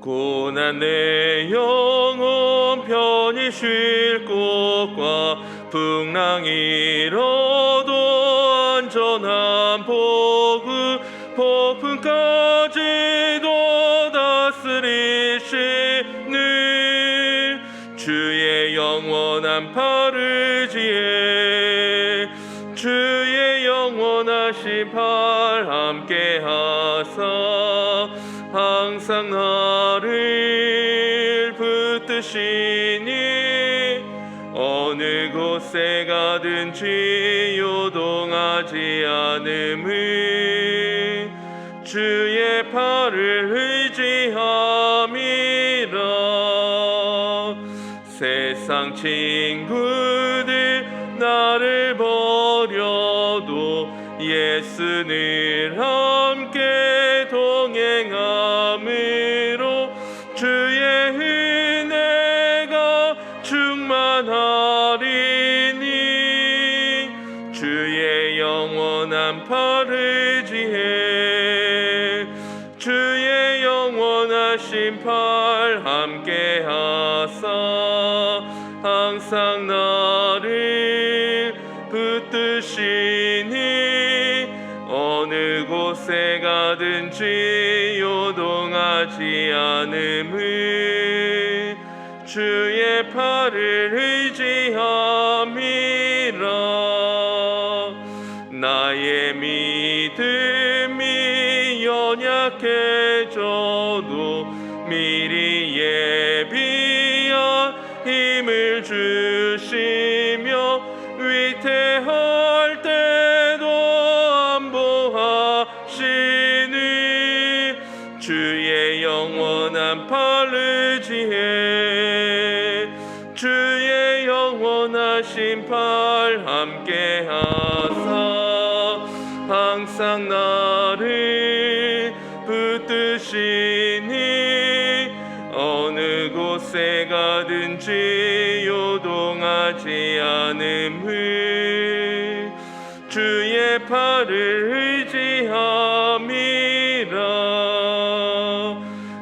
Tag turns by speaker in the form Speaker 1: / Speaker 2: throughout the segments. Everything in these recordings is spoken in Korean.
Speaker 1: 고난 내 영혼 편히 쉴 곳과 풍랑 잃어도 안전한 폭풍까지도 다스리시는 주의 영원한 팔을지에 주의 영원하신 팔 함께 하사 항상 나를 붙드시니 어느 곳에 가든지 요동하지 않음을 주의 팔을 의지함이라. 세상 친구들 나를 버려도 예수 늘 함께 동행함으로 주의 은혜가 충만하리니 주의 영원한 팔을 지혜 주의 영원하신 팔 함께 하사 항상 나를 붙드시니 어느 곳에 가든지 요동하지 않음을 주의 팔을 의지함이라. 나의 믿음이 연약해져도 미리 예비한 힘을 주시며 위태할 때도 안보하시니 주의 영원한 팔을 지혜 주의 영원하신 팔 함께 하사 항상 나를 붙드시니 어느 곳에 가든지 요동하지 않음을 주의 팔을 의지함이라.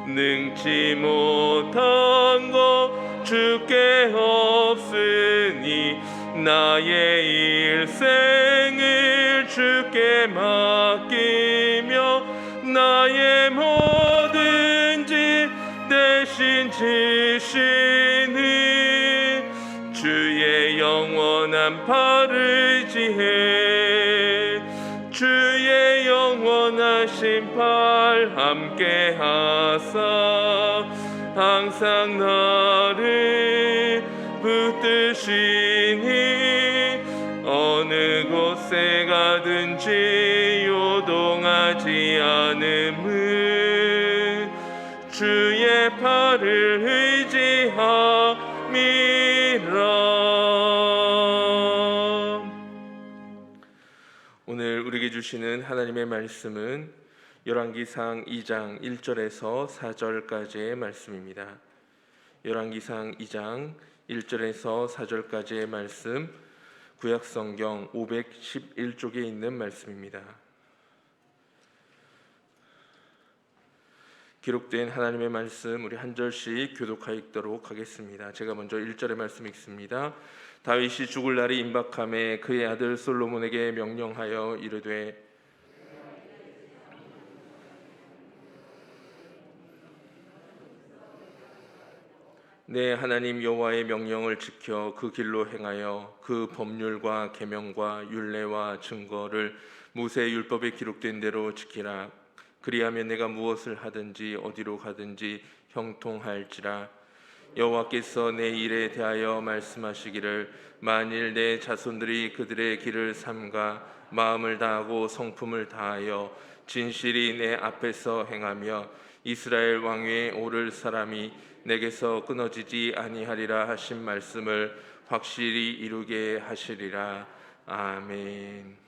Speaker 1: 능치 못한 것 주께 없으니 나의 일생을 주께 맡기며 나의 뭐든지 대신 지시는 주의 영원한 팔을 지혜 주의 영원하신 팔 함께 하사 항상 나를 붙드시니 어느 곳에 가든지 요동하지 않음을 주의 팔을 의지함이라. 오늘 우리에게 주시는 하나님의 말씀은 열왕기상 2장 1절에서 4절까지의 말씀입니다. 열왕기상 2장 1절에서 4절까지의 말씀, 구약성경 511쪽에 있는 말씀입니다. 기록된 하나님의 말씀 우리 한 절씩 교독하여 읽도록 하겠습니다. 제가 먼저 1절의 말씀 읽습니다. 다윗이 죽을 날이 임박함에 그의 아들 솔로몬에게 명령하여 이르되 내 하나님 여호와의 명령을 지켜 그 길로 행하여 그 법률과 계명과 율례와 증거를 모세 율법에 기록된 대로 지키라. 그리하면 내가 무엇을 하든지 어디로 가든지 형통할지라. 여호와께서 내 일에 대하여 말씀하시기를 만일 내 자손들이 그들의 길을 삼가 마음을 다하고 성품을 다하여 진실이 내 앞에서 행하며 이스라엘 왕위에 오를 사람이 내게서 끊어지지 아니하리라 하신 말씀을 확실히 이루게 하시리라. 아멘.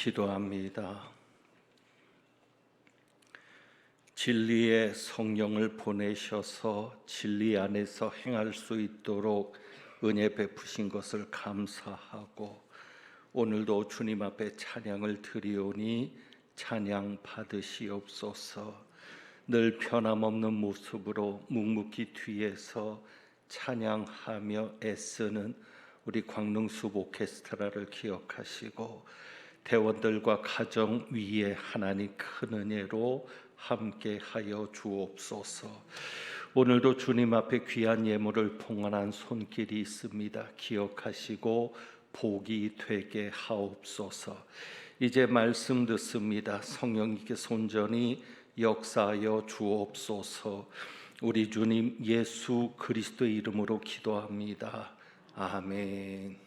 Speaker 2: 기도합니다. 진리의 성령을 보내셔서 진리 안에서 행할 수 있도록 은혜 베푸신 것을 감사하고, 오늘도 주님 앞에 찬양을 드리오니 찬양 받으시옵소서. 늘 변함없는 모습으로 묵묵히 뒤에서 찬양하며 애쓰는 우리 광릉숲 오케스트라를 기억하시고, 대원들과 가정 위에 하나님 큰 은혜로 함께하여 주옵소서. 오늘도 주님 앞에 귀한 예물을 봉헌한 손길이 있습니다. 기억하시고 복이 되게 하옵소서. 이제 말씀 듣습니다. 성령님께서 온전히 역사하여 주옵소서. 우리 주님 예수 그리스도의 이름으로 기도합니다. 아멘.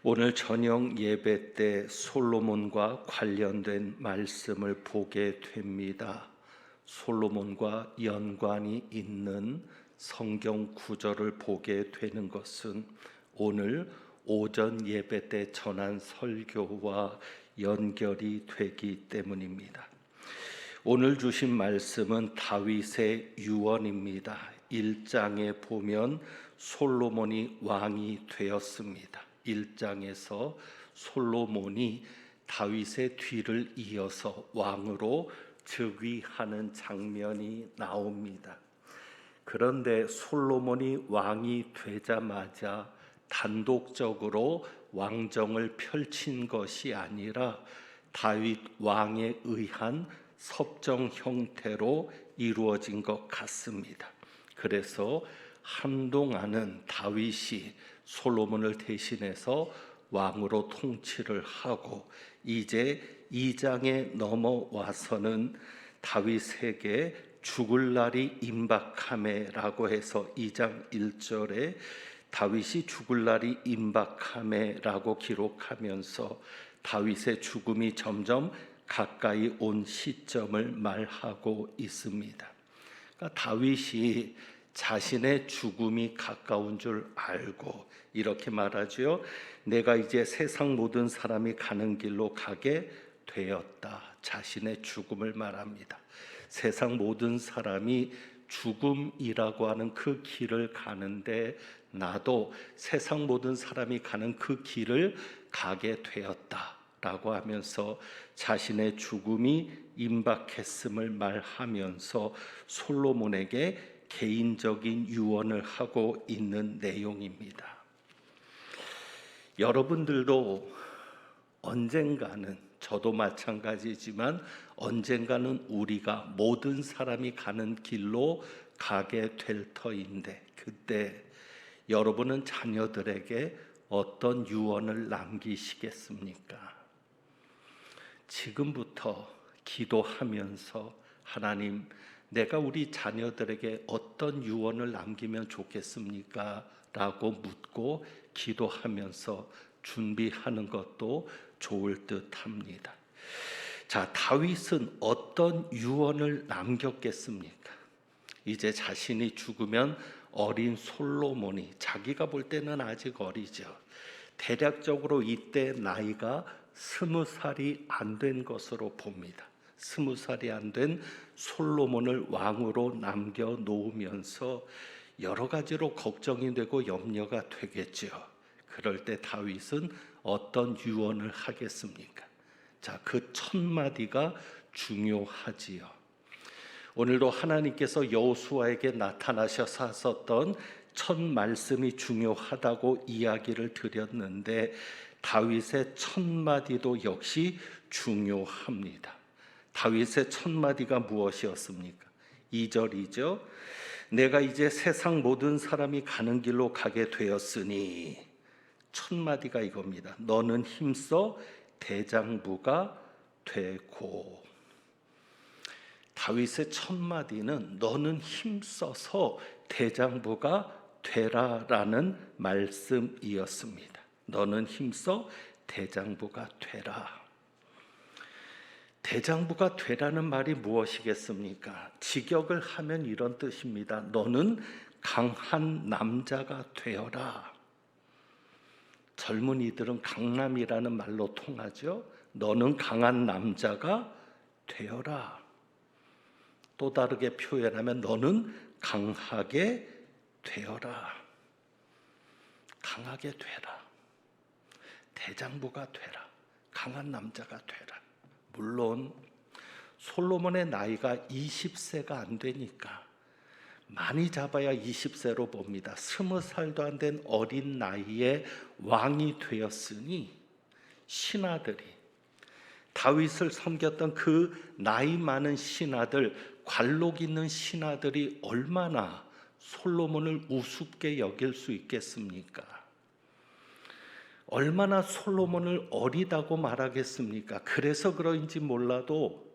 Speaker 2: 오늘 저녁 예배 때 솔로몬과 관련된 말씀을 보게 됩니다. 솔로몬과 연관이 있는 성경 구절을 보게 되는 것은 오늘 오전 예배 때 전한 설교와 연결이 되기 때문입니다. 오늘 주신 말씀은 다윗의 유언입니다. 1장에 보면 솔로몬이 왕이 되었습니다. 1장에서 솔로몬이 다윗의 뒤를 이어서 왕으로 즉위하는 장면이 나옵니다. 그런데 솔로몬이 왕이 되자마자 단독적으로 왕정을 펼친 것이 아니라 다윗 왕에 의한 섭정 형태로 이루어진 것 같습니다. 그래서 한동안은 다윗이 솔로몬을 대신해서 왕으로 통치를 하고, 이제 2장에 넘어와서는 다윗에게 죽을 날이 임박하매라고 해서 2장 1절에 다윗이 죽을 날이 임박하매라고 기록하면서 다윗의 죽음이 점점 가까이 온 시점을 말하고 있습니다. 그러니까 다윗이 자신의 죽음이 가까운 줄 알고 이렇게 말하죠. 내가 이제 세상 모든 사람이 가는 길로 가게 되었다. 자신의 죽음을 말합니다. 세상 모든 사람이 죽음이라고 하는 그 길을 가는데 나도 세상 모든 사람이 가는 그 길을 가게 되었다 라고 하면서 자신의 죽음이 임박했음을 말하면서 솔로몬에게 개인적인 유언을 하고 있는 내용입니다. 여러분들도 언젠가는, 저도 마찬가지지만 언젠가는 우리가 모든 사람이 가는 길로 가게 될 터인데, 그때 여러분은 자녀들에게 어떤 유언을 남기시겠습니까? 지금부터 기도하면서 하나님, 내가 우리 자녀들에게 어떤 유언을 남기면 좋겠습니까? 라고 묻고 기도하면서 준비하는 것도 좋을 듯합니다. 자, 다윗은 어떤 유언을 남겼겠습니까? 이제 자신이 죽으면 어린 솔로몬이 자기가 볼 때는 아직 어리죠. 대략적으로 이때 나이가 20살이 안 된 것으로 봅니다. 20살이 안 된 솔로몬을 왕으로 남겨 놓으면서 여러 가지로 걱정이 되고 염려가 되겠죠. 그럴 때 다윗은 어떤 유언을 하겠습니까? 자, 그 1000마디가 중요하지요. 오늘도 하나님께서 여호수아에게 나타나셔서 하셨던 1000말씀이 중요하다고 이야기를 드렸는데 다윗의 1000마디도 역시 중요합니다. 다윗의 1000마디가 무엇이었습니까? 2절이죠. 내가 이제 세상 모든 사람이 가는 길로 가게 되었으니 1000마디가 이겁니다. 너는 힘써 대장부가 되고. 다윗의 1000마디는 너는 힘써서 대장부가 되라라는 말씀이었습니다. 너는 힘써 대장부가 되라. 대장부가 되라는 말이 무엇이겠습니까? 직역을 하면 이런 뜻입니다. 너는 강한 남자가 되어라. 젊은이들은 강남이라는 말로 통하죠. 너는 강한 남자가 되어라. 또 다르게 표현하면 너는 강하게 되어라. 강하게 되라. 대장부가 되라. 강한 남자가 되라. 물론 솔로몬의 나이가 20세가 안 되니까 많이 잡아야 20세로 봅니다. 20살도 안 된 어린 나이에 왕이 되었으니 신하들이 다윗을 섬겼던 그 나이 많은 신하들, 관록 있는 신하들이 얼마나 솔로몬을 우습게 여길 수 있겠습니까? 얼마나 솔로몬을 어리다고 말하겠습니까? 그래서 그런지 몰라도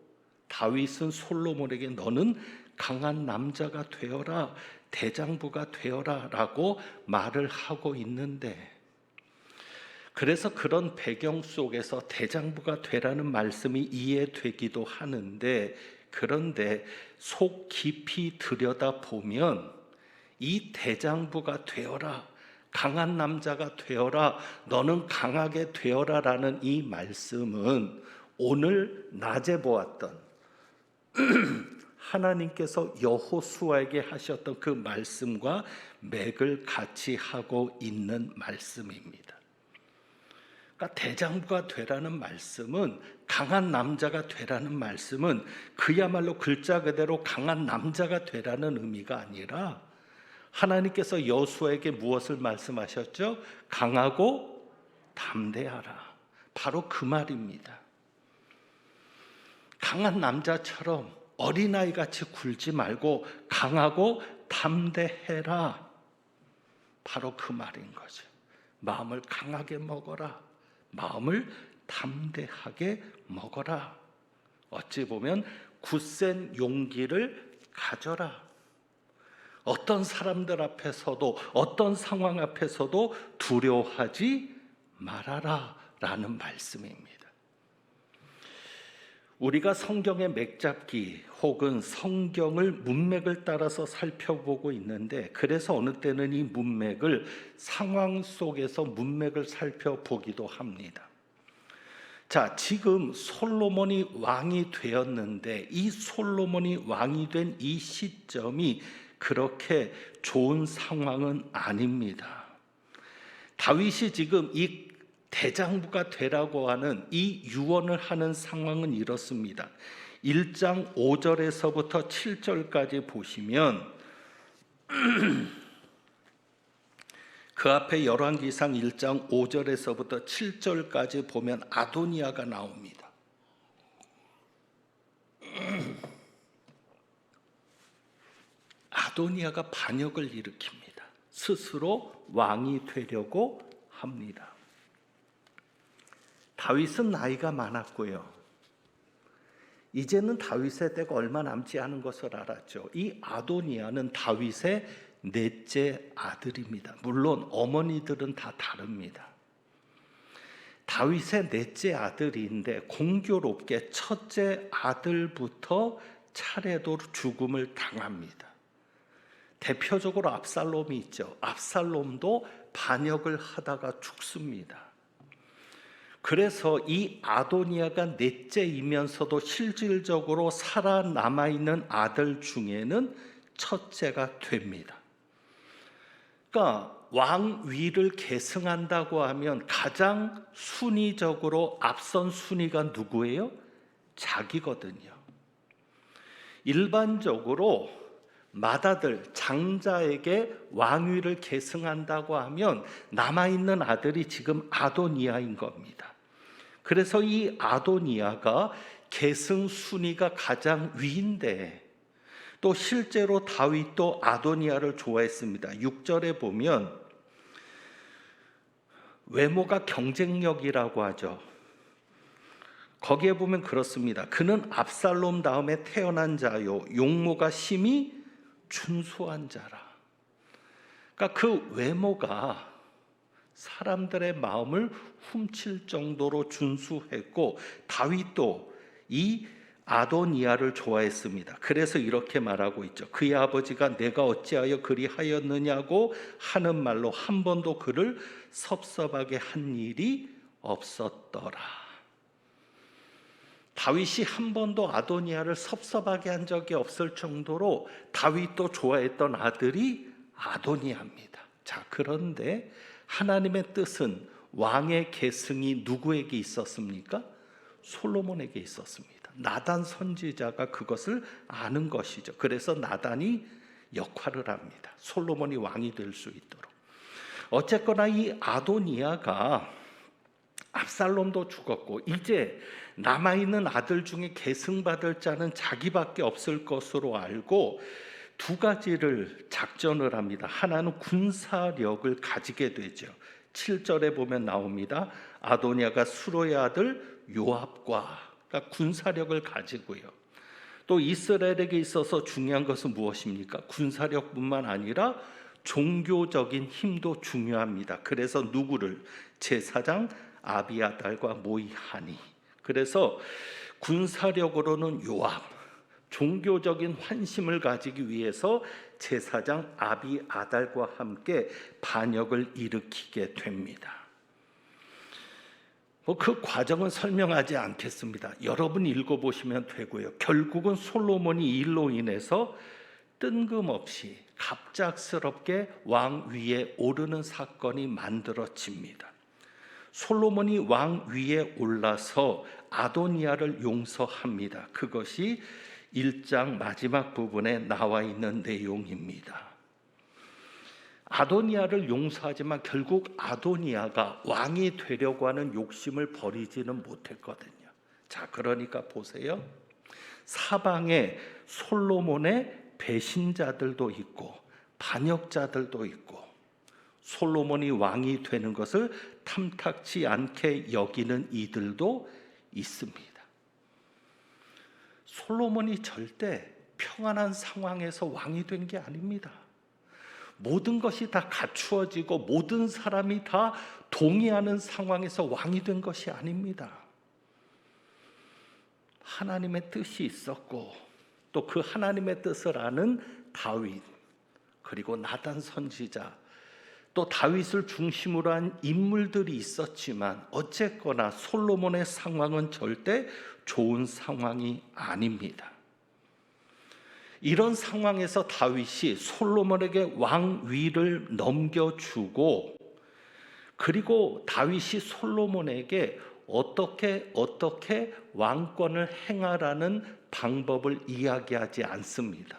Speaker 2: 다윗은 솔로몬에게 너는 강한 남자가 되어라, 대장부가 되어라 라고 말을 하고 있는데, 그래서 그런 배경 속에서 대장부가 되라는 말씀이 이해되기도 하는데, 그런데 속 깊이 들여다보면 이 대장부가 되어라, 강한 남자가 되어라, 너는 강하게 되어라 라는 이 말씀은 오늘 낮에 보았던 하나님께서 여호수아에게 하셨던 그 말씀과 맥을 같이 하고 있는 말씀입니다. 그러니까 대장부가 되라는 말씀은, 강한 남자가 되라는 말씀은 그야말로 글자 그대로 강한 남자가 되라는 의미가 아니라 하나님께서 여호수아에게 무엇을 말씀하셨죠? 강하고 담대하라. 바로 그 말입니다. 강한 남자처럼 어린아이같이 굴지 말고 강하고 담대해라. 바로 그 말인 거죠. 마음을 강하게 먹어라. 마음을 담대하게 먹어라. 어찌 보면 굳센 용기를 가져라. 어떤 사람들 앞에서도, 어떤 상황 앞에서도 두려워하지 말아라 라는 말씀입니다. 우리가 성경의 맥잡기 혹은 성경을 문맥을 따라서 살펴보고 있는데, 그래서 어느 때는 이 문맥을 상황 속에서 문맥을 살펴보기도 합니다. 자, 지금 솔로몬이 왕이 되었는데 이 솔로몬이 왕이 된 이 시점이 그렇게 좋은 상황은 아닙니다. 다윗이 지금 이 대장부가 되라고 하는 이 유언을 하는 상황은 이렇습니다. 1장 5절에서부터 7절까지 보시면 그 앞에 열왕기상 1장 5절에서부터 7절까지 보면 아도니아가 나옵니다. 아도니아가 반역을 일으킵니다. 스스로 왕이 되려고 합니다. 다윗은 나이가 많았고요. 이제는 다윗의 때가 얼마 남지 않은 것을 알았죠. 이 아도니아는 다윗의 넷째 아들입니다. 물론 어머니들은 다 다릅니다. 다윗의 넷째 아들인데 공교롭게 첫째 아들부터 차례로 죽음을 당합니다. 대표적으로 압살롬이 있죠. 압살롬도 반역을 하다가 죽습니다. 그래서 이 아도니아가 넷째이면서도 실질적으로 살아남아 있는 아들 중에는 첫째가 됩니다. 그러니까 왕위를 계승한다고 하면 가장 순위적으로 앞선 순위가 누구예요? 자기거든요. 일반적으로 맏아들, 장자에게 왕위를 계승한다고 하면 남아있는 아들이 지금 아도니아인 겁니다. 그래서 이 아도니아가 계승 순위가 가장 위인데, 또 실제로 다윗도 아도니아를 좋아했습니다. 6절에 보면 외모가 경쟁력이라고 하죠. 거기에 보면 그렇습니다. 그는 압살롬 다음에 태어난 자요, 용모가 심히 준수한 자라. 그러니까 그 외모가 사람들의 마음을 훔칠 정도로 준수했고, 다윗도 이 아도니아를 좋아했습니다. 그래서 이렇게 말하고 있죠. 그의 아버지가 내가 어찌하여 그리하였느냐고 하는 말로 한 번도 그를 섭섭하게 한 일이 없었더라. 다윗이 한 번도 아도니아를 섭섭하게 한 적이 없을 정도로 다윗도 좋아했던 아들이 아도니아입니다. 자, 그런데 하나님의 뜻은 왕의 계승이 누구에게 있었습니까? 솔로몬에게 있었습니다. 나단 선지자가 그것을 아는 것이죠. 그래서 나단이 역할을 합니다. 솔로몬이 왕이 될 수 있도록. 어쨌거나 이 아도니아가 압살롬도 죽었고 이제 남아있는 아들 중에 계승받을 자는 자기밖에 없을 것으로 알고 두 가지를 작전을 합니다. 하나는 군사력을 가지게 되죠. 7절에 보면 나옵니다. 아도니아가 수로의 아들 요압과, 그러니까 군사력을 가지고요. 또 이스라엘에게 있어서 중요한 것은 무엇입니까? 군사력뿐만 아니라 종교적인 힘도 중요합니다. 그래서 누구를? 제사장 아비아달과 모이하니. 그래서 군사력으로는 요압, 종교적인 환심을 가지기 위해서 제사장 아비아달과 함께 반역을 일으키게 됩니다. 그 과정은 설명하지 않겠습니다. 여러분 읽어보시면 되고요. 결국은 솔로몬이 이 일로 인해서 뜬금없이 갑작스럽게 왕 위에 오르는 사건이 만들어집니다. 솔로몬이 왕 위에 올라서 아도니아를 용서합니다. 그것이 1장 마지막 부분에 나와 있는 내용입니다. 아도니아를 용서하지만 결국 아도니아가 왕이 되려고 하는 욕심을 버리지는 못했거든요. 자, 그러니까 보세요. 사방에 솔로몬의 배신자들도 있고 반역자들도 있고 솔로몬이 왕이 되는 것을 탐탁치 않게 여기는 이들도 있습니다. 솔로몬이 절대 평안한 상황에서 왕이 된 게 아닙니다. 모든 것이 다 갖추어지고 모든 사람이 다 동의하는 상황에서 왕이 된 것이 아닙니다. 하나님의 뜻이 있었고 또 그 하나님의 뜻을 아는 다윗, 그리고 나단 선지자, 또 다윗을 중심으로 한 인물들이 있었지만 어쨌거나 솔로몬의 상황은 절대 좋은 상황이 아닙니다. 이런 상황에서 다윗이 솔로몬에게 왕위를 넘겨주고, 그리고 다윗이 솔로몬에게 어떻게 왕권을 행하라는 방법을 이야기하지 않습니다.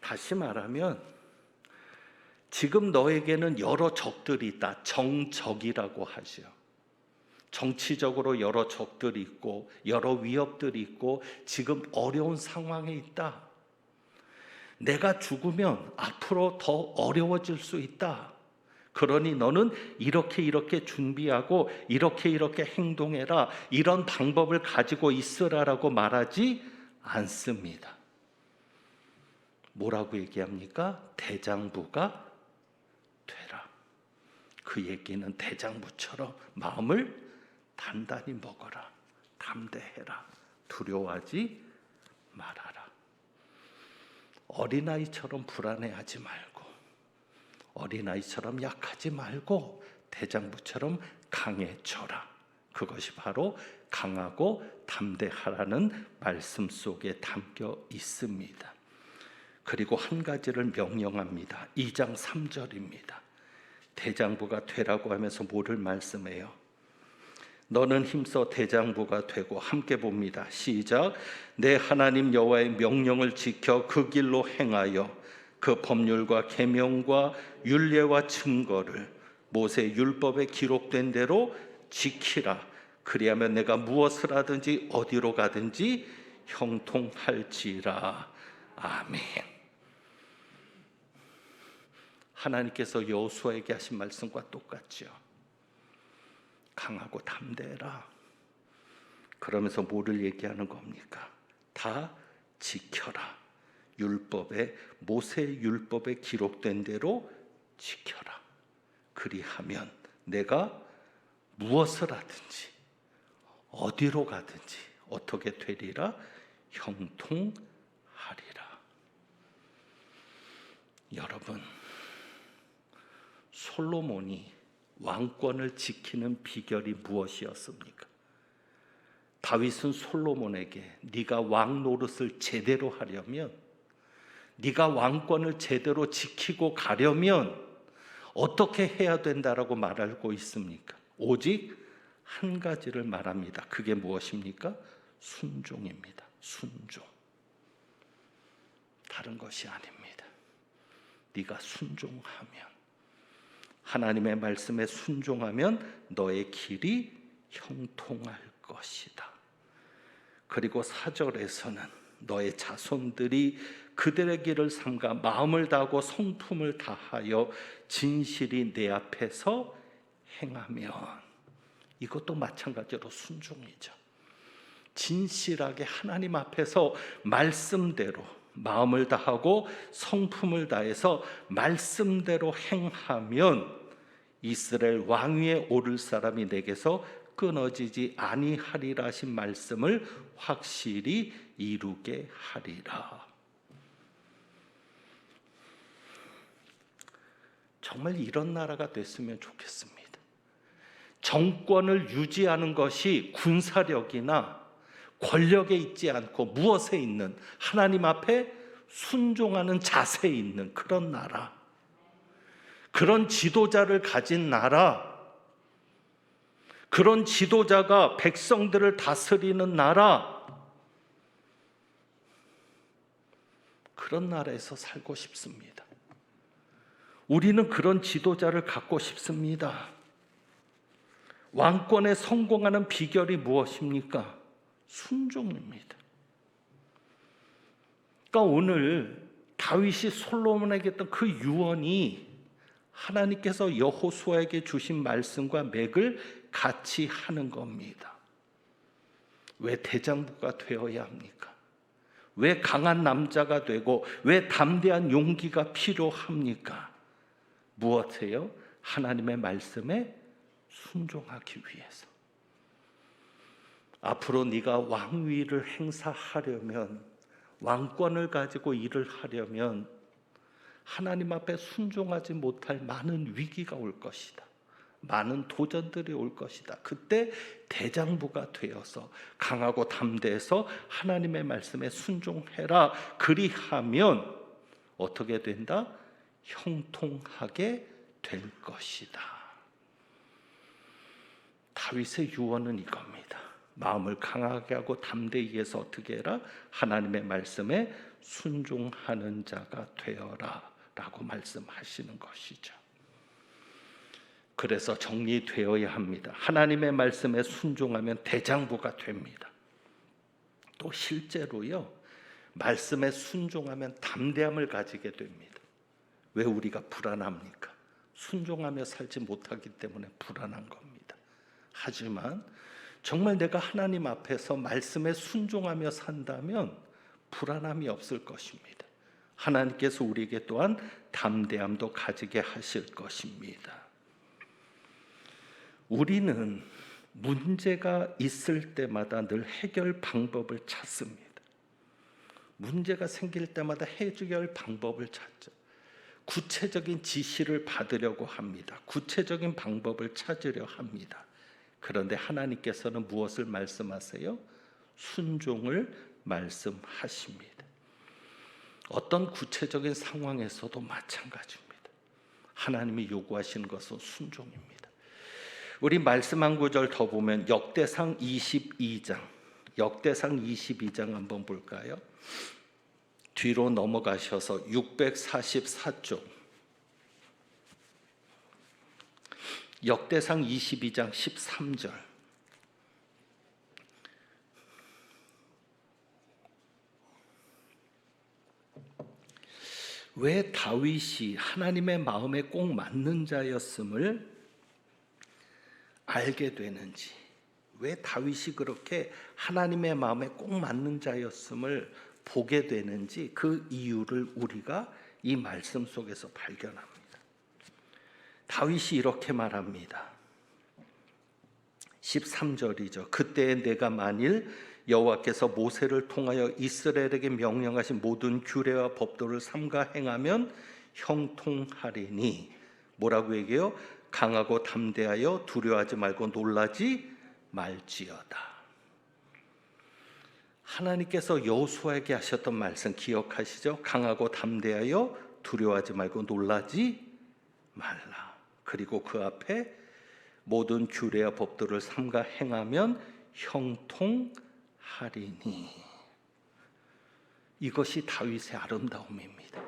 Speaker 2: 다시 말하면 지금 너에게는 여러 적들이 있다. 정적이라고 하죠. 정치적으로 여러 적들이 있고 여러 위협들이 있고 지금 어려운 상황에 있다. 내가 죽으면 앞으로 더 어려워질 수 있다. 그러니 너는 이렇게 준비하고 이렇게 행동해라. 이런 방법을 가지고 있으라라고 말하지 않습니다. 뭐라고 얘기합니까? 대장부가 되라. 그 얘기는 대장부처럼 마음을 단단히 먹어라. 담대해라. 두려워하지 말아라. 어린아이처럼 불안해하지 말고, 어린아이처럼 약하지 말고 대장부처럼 강해져라. 그것이 바로 강하고 담대하라는 말씀 속에 담겨 있습니다. 그리고 한 가지를 명령합니다. 2장 3절입니다. 대장부가 되라고 하면서 뭐를 말씀해요? 너는 힘써 대장부가 되고, 함께 봅니다. 시작. 내 하나님 여호와의 명령을 지켜 그 길로 행하여 그 법률과 계명과 율례와 증거를 모세 율법에 기록된 대로 지키라. 그리하면 내가 무엇을 하든지 어디로 가든지 형통할지라. 아멘. 하나님께서 여호수아에게 하신 말씀과 똑같죠. 강하고 담대해라. 그러면서 뭐를 얘기하는 겁니까? 다 지켜라. 율법에, 모세 율법에 기록된 대로 지켜라. 그리하면 내가 무엇을 하든지 어디로 가든지 어떻게 되리라? 형통하리라. 여러분, 솔로몬이 왕권을 지키는 비결이 무엇이었습니까? 다윗은 솔로몬에게 네가 왕 노릇을 제대로 하려면, 네가 왕권을 제대로 지키고 가려면 어떻게 해야 된다라고 말하고 있습니까? 오직 한 가지를 말합니다. 그게 무엇입니까? 순종입니다. 순종. 다른 것이 아닙니다. 네가 순종하면, 하나님의 말씀에 순종하면 너의 길이 형통할 것이다. 그리고 4절에서는 너의 자손들이 그들의 길을 삼가 마음을 다하고 성품을 다하여 진실이 내 앞에서 행하면, 이것도 마찬가지로 순종이죠. 진실하게 하나님 앞에서 말씀대로 마음을 다하고 성품을 다해서 말씀대로 행하면 이스라엘 왕위에 오를 사람이 내게서 끊어지지 아니하리라 하신 말씀을 확실히 이루게 하리라. 정말 이런 나라가 됐으면 좋겠습니다. 정권을 유지하는 것이 군사력이나 권력에 있지 않고 무엇에 있는, 하나님 앞에 순종하는 자세에 있는 그런 나라, 그런 지도자를 가진 나라, 그런 지도자가 백성들을 다스리는 나라, 그런 나라에서 살고 싶습니다. 우리는 그런 지도자를 갖고 싶습니다. 왕권에 성공하는 비결이 무엇입니까? 순종입니다. 그러니까 오늘 다윗이 솔로몬에게 했던 그 유언이 하나님께서 여호수아에게 주신 말씀과 맥을 같이 하는 겁니다. 왜 대장부가 되어야 합니까? 왜 강한 남자가 되고 왜 담대한 용기가 필요합니까? 무엇이에요? 하나님의 말씀에 순종하기 위해서. 앞으로 네가 왕위를 행사하려면, 왕권을 가지고 일을 하려면 하나님 앞에 순종하지 못할 많은 위기가 올 것이다. 많은 도전들이 올 것이다. 그때 대장부가 되어서 강하고 담대해서 하나님의 말씀에 순종해라. 그리하면 어떻게 된다? 형통하게 될 것이다. 다윗의 유언은 이겁니다. 마음을 강하게 하고 담대히 해서 어떻게 해라? 하나님의 말씀에 순종하는 자가 되어라 라고 말씀하시는 것이죠. 그래서 정리되어야 합니다. 하나님의 말씀에 순종하면 대장부가 됩니다. 또 실제로요, 말씀에 순종하면 담대함을 가지게 됩니다. 왜 우리가 불안합니까? 순종하며 살지 못하기 때문에 불안한 겁니다. 하지만 정말 내가 하나님 앞에서 말씀에 순종하며 산다면 불안함이 없을 것입니다. 하나님께서 우리에게 또한 담대함도 가지게 하실 것입니다. 우리는 문제가 있을 때마다 늘 해결 방법을 찾습니다. 문제가 생길 때마다 해결 방법을 찾죠. 구체적인 지시를 받으려고 합니다. 구체적인 방법을 찾으려 합니다. 그런데 하나님께서는 무엇을 말씀하세요? 순종을 말씀하십니다. 어떤 구체적인 상황에서도 마찬가지입니다. 하나님이 요구하시는 것은 순종입니다. 우리 말씀 한 구절 더 보면 역대상 22장 한번 볼까요? 뒤로 넘어가셔서 644쪽 역대상 22장 13절 왜 다윗이 하나님의 마음에 꼭 맞는 자였음을 알게 되는지, 왜 다윗이 그렇게 하나님의 마음에 꼭 맞는 자였음을 보게 되는지 그 이유를 우리가 이 말씀 속에서 발견합니다. 다윗이 이렇게 말합니다. 13절이죠. 그때에 내가 만일 여호와께서 모세를 통하여 이스라엘에게 명령하신 모든 규례와 법도를 삼가 행하면 형통하리니, 뭐라고 얘기해요? 강하고 담대하여 두려워하지 말고 놀라지 말지어다. 하나님께서 여호수아에게 하셨던 말씀 기억하시죠? 강하고 담대하여 두려워하지 말고 놀라지 말라. 그리고 그 앞에 모든 규례와 법도를 삼가 행하면 형통하리니. 이것이 다윗의 아름다움입니다.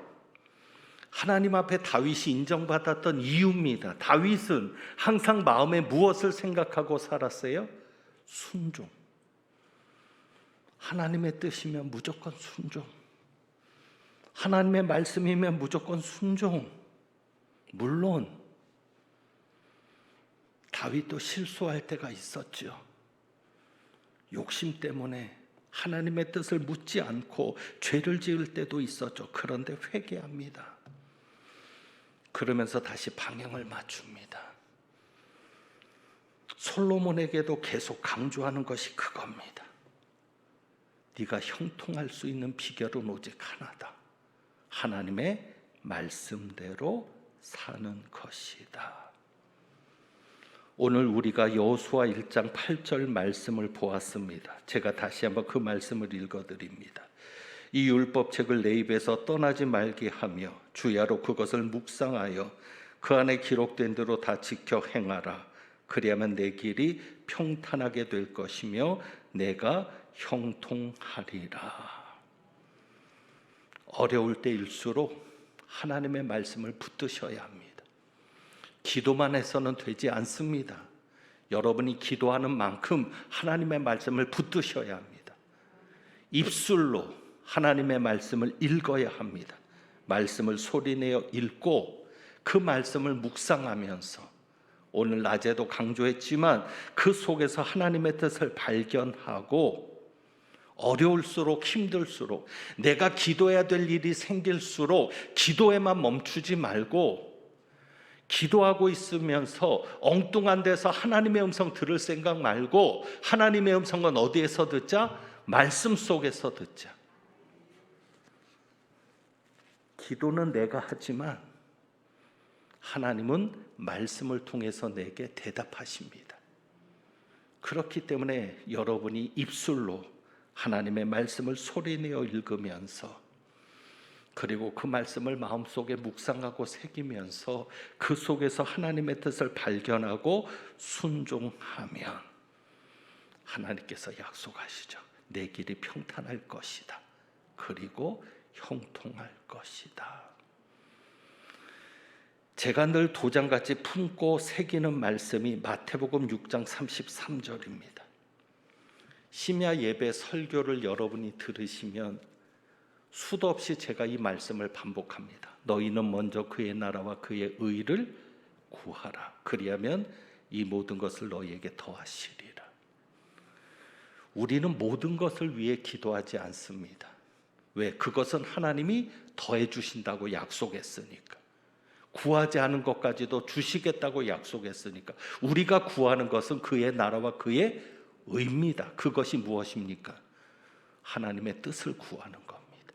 Speaker 2: 하나님 앞에 다윗이 인정받았던 이유입니다. 다윗은 항상 마음에 무엇을 생각하고 살았어요? 순종. 하나님의 뜻이면 무조건 순종. 하나님의 말씀이면 무조건 순종. 물론 다윗도 실수할 때가 있었죠. 욕심 때문에 하나님의 뜻을 묻지 않고 죄를 지을 때도 있었죠. 그런데 회개합니다. 그러면서 다시 방향을 맞춥니다. 솔로몬에게도 계속 강조하는 것이 그겁니다. 네가 형통할 수 있는 비결은 오직 하나다. 하나님의 말씀대로 사는 것이다. 오늘 우리가 여호수아 1장 8절 말씀을 보았습니다. 제가 다시 한번 그 말씀을 읽어드립니다. 이 율법책을 내 입에서 떠나지 말게 하며 주야로 그것을 묵상하여 그 안에 기록된 대로 다 지켜 행하라. 그리하면 내 길이 평탄하게 될 것이며 내가 형통하리라. 어려울 때일수록 하나님의 말씀을 붙드셔야 합니다. 기도만 해서는 되지 않습니다. 여러분이 기도하는 만큼 하나님의 말씀을 붙드셔야 합니다. 입술로 하나님의 말씀을 읽어야 합니다. 말씀을 소리내어 읽고 그 말씀을 묵상하면서, 오늘 낮에도 강조했지만 그 속에서 하나님의 뜻을 발견하고, 어려울수록 힘들수록 내가 기도해야 될 일이 생길수록 기도에만 멈추지 말고, 기도하고 있으면서 엉뚱한 데서 하나님의 음성 들을 생각 말고, 하나님의 음성은 어디에서 듣자? 말씀 속에서 듣자. 기도는 내가 하지만 하나님은 말씀을 통해서 내게 대답하십니다. 그렇기 때문에 여러분이 입술로 하나님의 말씀을 소리내어 읽으면서, 그리고 그 말씀을 마음속에 묵상하고 새기면서 그 속에서 하나님의 뜻을 발견하고 순종하면 하나님께서 약속하시죠. 내 길이 평탄할 것이다. 그리고 형통할 것이다. 제가 늘 도장같이 품고 새기는 말씀이 마태복음 6장 33절입니다. 심야 예배 설교를 여러분이 들으시면 수도 없이 제가 이 말씀을 반복합니다. 너희는 먼저 그의 나라와 그의 의를 구하라. 그리하면 이 모든 것을 너희에게 더하시리라. 우리는 모든 것을 위해 기도하지 않습니다. 왜? 그것은 하나님이 더해 주신다고 약속했으니까. 구하지 않은 것까지도 주시겠다고 약속했으니까. 우리가 구하는 것은 그의 나라와 그의 의입니다. 그것이 무엇입니까? 하나님의 뜻을 구하는 겁니다.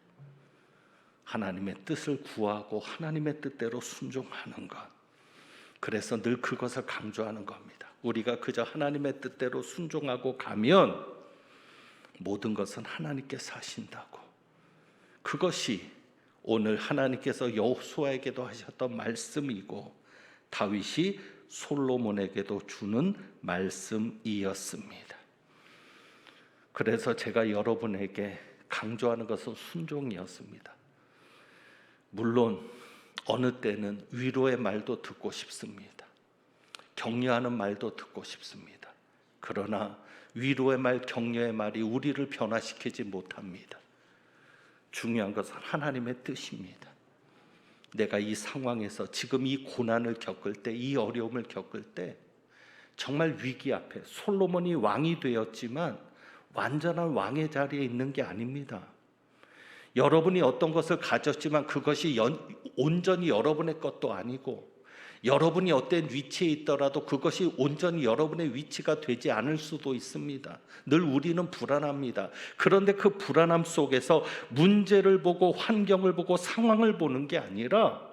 Speaker 2: 하나님의 뜻을 구하고 하나님의 뜻대로 순종하는 것. 그래서 늘 그것을 강조하는 겁니다. 우리가 그저 하나님의 뜻대로 순종하고 가면 모든 것은 하나님께서 하신다고. 그것이 오늘 하나님께서 여호수아에게도 하셨던 말씀이고 다윗이 솔로몬에게도 주는 말씀이었습니다. 그래서 제가 여러분에게 강조하는 것은 순종이었습니다. 물론 어느 때는 위로의 말도 듣고 싶습니다. 격려하는 말도 듣고 싶습니다. 그러나 위로의 말, 격려의 말이 우리를 변화시키지 못합니다. 중요한 것은 하나님의 뜻입니다. 내가 이 상황에서 지금 이 고난을 겪을 때, 이 어려움을 겪을 때 정말 위기 앞에 솔로몬이 왕이 되었지만 완전한 왕의 자리에 있는 게 아닙니다. 여러분이 어떤 것을 가졌지만 그것이 온전히 여러분의 것도 아니고, 여러분이 어떤 위치에 있더라도 그것이 온전히 여러분의 위치가 되지 않을 수도 있습니다. 늘 우리는 불안합니다. 그런데 그 불안함 속에서 문제를 보고 환경을 보고 상황을 보는 게 아니라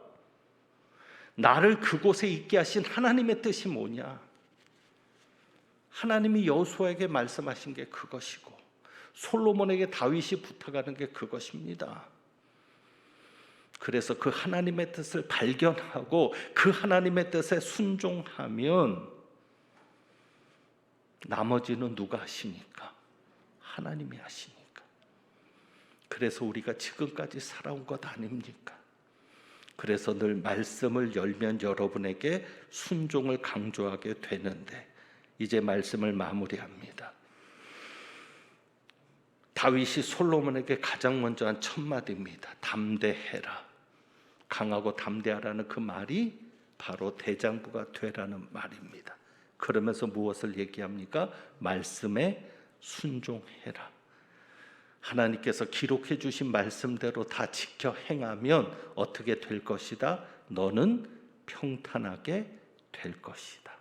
Speaker 2: 나를 그곳에 있게 하신 하나님의 뜻이 뭐냐? 하나님이 여호수아에게 말씀하신 게 그것이고 솔로몬에게 다윗이 부탁하는 게 그것입니다. 그래서 그 하나님의 뜻을 발견하고 그 하나님의 뜻에 순종하면 나머지는 누가 하시니까? 하나님이 하시니까. 그래서 우리가 지금까지 살아온 것 아닙니까? 그래서 늘 말씀을 열면 여러분에게 순종을 강조하게 되는데, 이제 말씀을 마무리합니다. 다윗이 솔로몬에게 가장 먼저 한 첫 마디입니다. 담대해라. 강하고 담대하라는 그 말이 바로 대장부가 되라는 말입니다. 그러면서 무엇을 얘기합니까? 말씀에 순종해라. 하나님께서 기록해 주신 말씀대로 다 지켜 행하면 어떻게 될 것이다? 너는 평탄하게 될 것이다.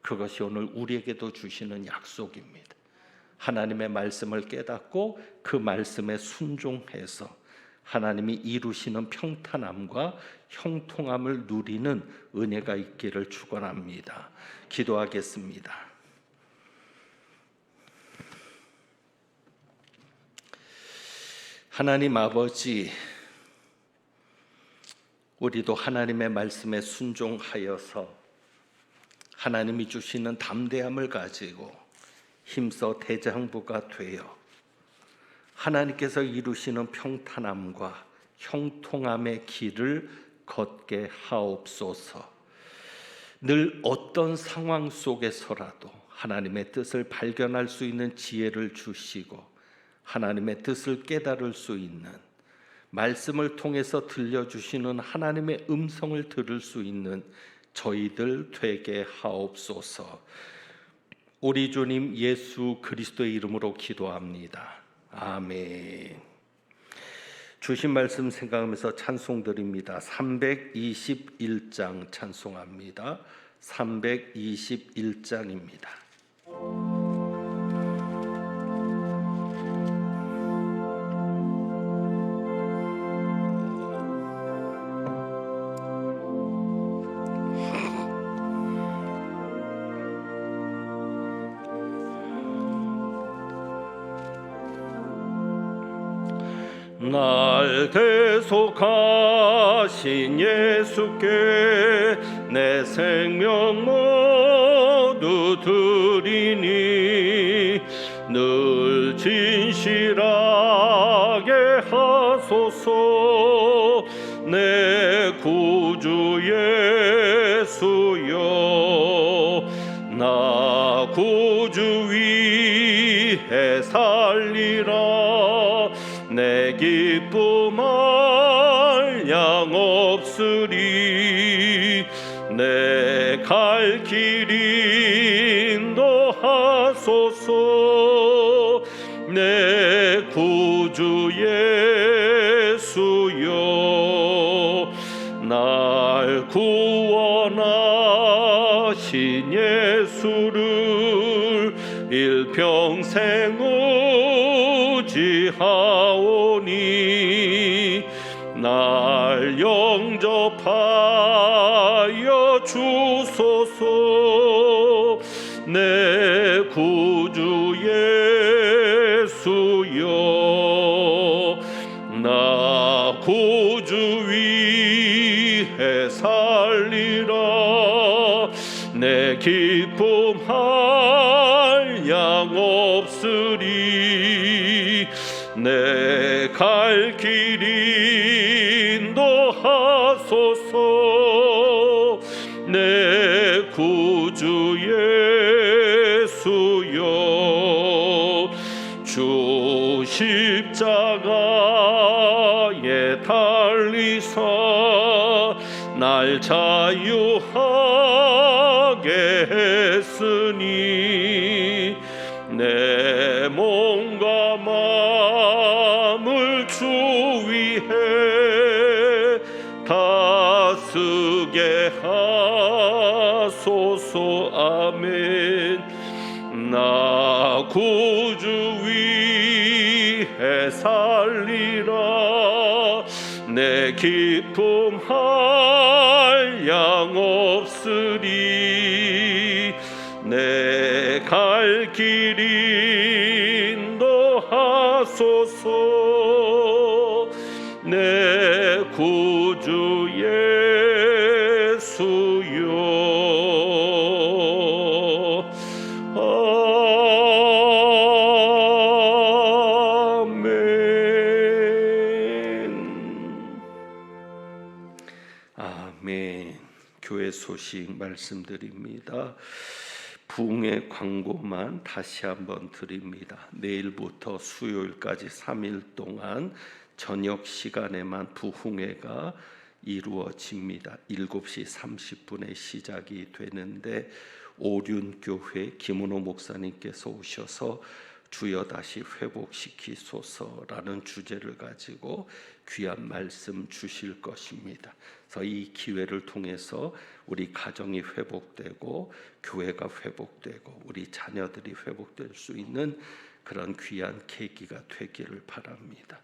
Speaker 2: 그것이 오늘 우리에게도 주시는 약속입니다. 하나님의 말씀을 깨닫고 그 말씀에 순종해서 하나님이 이루시는 평탄함과 형통함을 누리는 은혜가 있기를 축원합니다. 기도하겠습니다. 하나님 아버지, 우리도 하나님의 말씀에 순종하여서 하나님이 주시는 담대함을 가지고 힘써 대장부가 되어 하나님께서 이루시는 평탄함과 형통함의 길을 걷게 하옵소서. 늘 어떤 상황 속에서라도 하나님의 뜻을 발견할 수 있는 지혜를 주시고 하나님의 뜻을 깨달을 수 있는, 말씀을 통해서 들려주시는 하나님의 음성을 들을 수 있는 저희들 되게 하옵소서. 우리 주님 예수 그리스도의 이름으로 기도합니다. 아멘. 주신 말씀 생각하면서 찬송 드립니다. 321장 찬송합니다. 321장입니다. 날 대속하신 예수께 내 생명 모두 드리니 늘 진실하게 하소서. 내 구주 예수여, 나 구주 위에 살리라. 내 기쁨 한량 없으리. 내 갈 길 인도하소서. 내 구주 예수여, 날 구원하신 예수를 일평생 의지하오니 나 하여 주소서. 내 구주 예수여, 나 구주 위해 살리라. 내 기쁨할 양 없으리. 내 갈 길 인도하소서. 내 구주 예수여, 주 십자가에 달리사 날 자유하게 했으니 내 몸과 마음을 주 위해 다스게 하소서. 아멘. 나 구주 위해 살리라. 내 기쁨할 양 없으리. 내 갈 길 인도하소서. 내 구주 예수여. 아멘. 아멘. 교회 소식 말씀드립니다. 부흥의 광고만 다시 한번 드립니다. 내일부터 수요일까지 3일 동안 저녁 시간에만 부흥회가 이루어집니다. 7시 30분에 시작이 되는데 오륜교회 김은호 목사님께서 오셔서 주여 다시 회복시키소서라는 주제를 가지고 귀한 말씀 주실 것입니다. 그래서 이 기회를 통해서 우리 가정이 회복되고 교회가 회복되고 우리 자녀들이 회복될 수 있는 그런 귀한 계기가 되기를 바랍니다.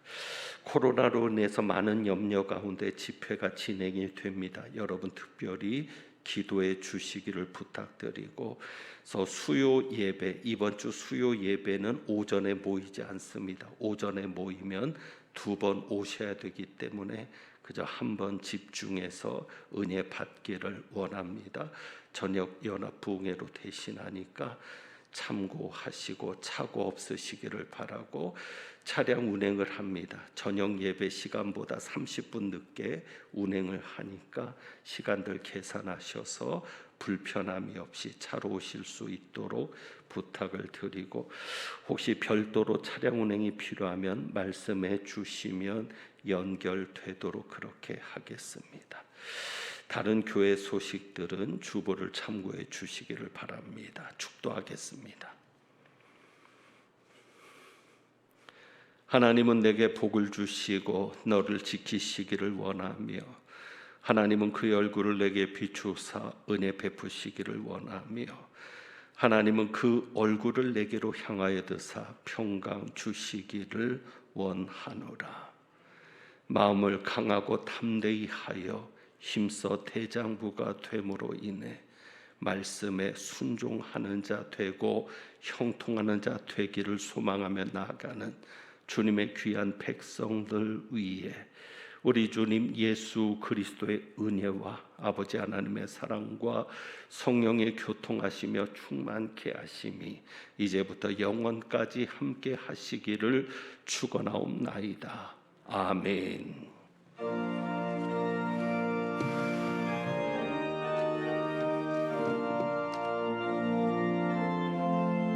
Speaker 2: 코로나로 인해서 많은 염려 가운데 집회가 진행이 됩니다. 여러분 특별히 기도해 주시기를 부탁드리고, 그래서 수요 예배, 이번 주 수요 예배는 오전에 모이지 않습니다. 오전에 모이면 2번 오셔야 되기 때문에 그저 한 번 집중해서 은혜 받기를 원합니다. 저녁 연합 부흥회로 대신하니까 참고하시고 착오 없으시기를 바라고, 차량 운행을 합니다. 저녁 예배 시간보다 30분 늦게 운행을 하니까 시간들 계산하셔서 불편함이 없이 차로 오실 수 있도록 부탁을 드리고, 혹시 별도로 차량 운행이 필요하면 말씀해 주시면 연결되도록 그렇게 하겠습니다. 다른 교회 소식들은 주보를 참고해 주시기를 바랍니다. 축도하겠습니다. 하나님은 내게 복을 주시고 너를 지키시기를 원하며, 하나님은 그의 얼굴을 내게 비추사 은혜 베푸시기를 원하며, 하나님은 그 얼굴을 내게로 향하여 드사 평강 주시기를 원하노라. 마음을 강하고 담대히 하여 힘써 대장부가 됨으로 인해 말씀에 순종하는 자 되고 형통하는 자 되기를 소망하며 나아가는 주님의 귀한 백성들 위에 우리 주님 예수 그리스도의 은혜와 아버지 하나님의 사랑과 성령의 교통하시며 충만케 하심이 이제부터 영원까지 함께 하시기를 축원하옵나이다. 아멘.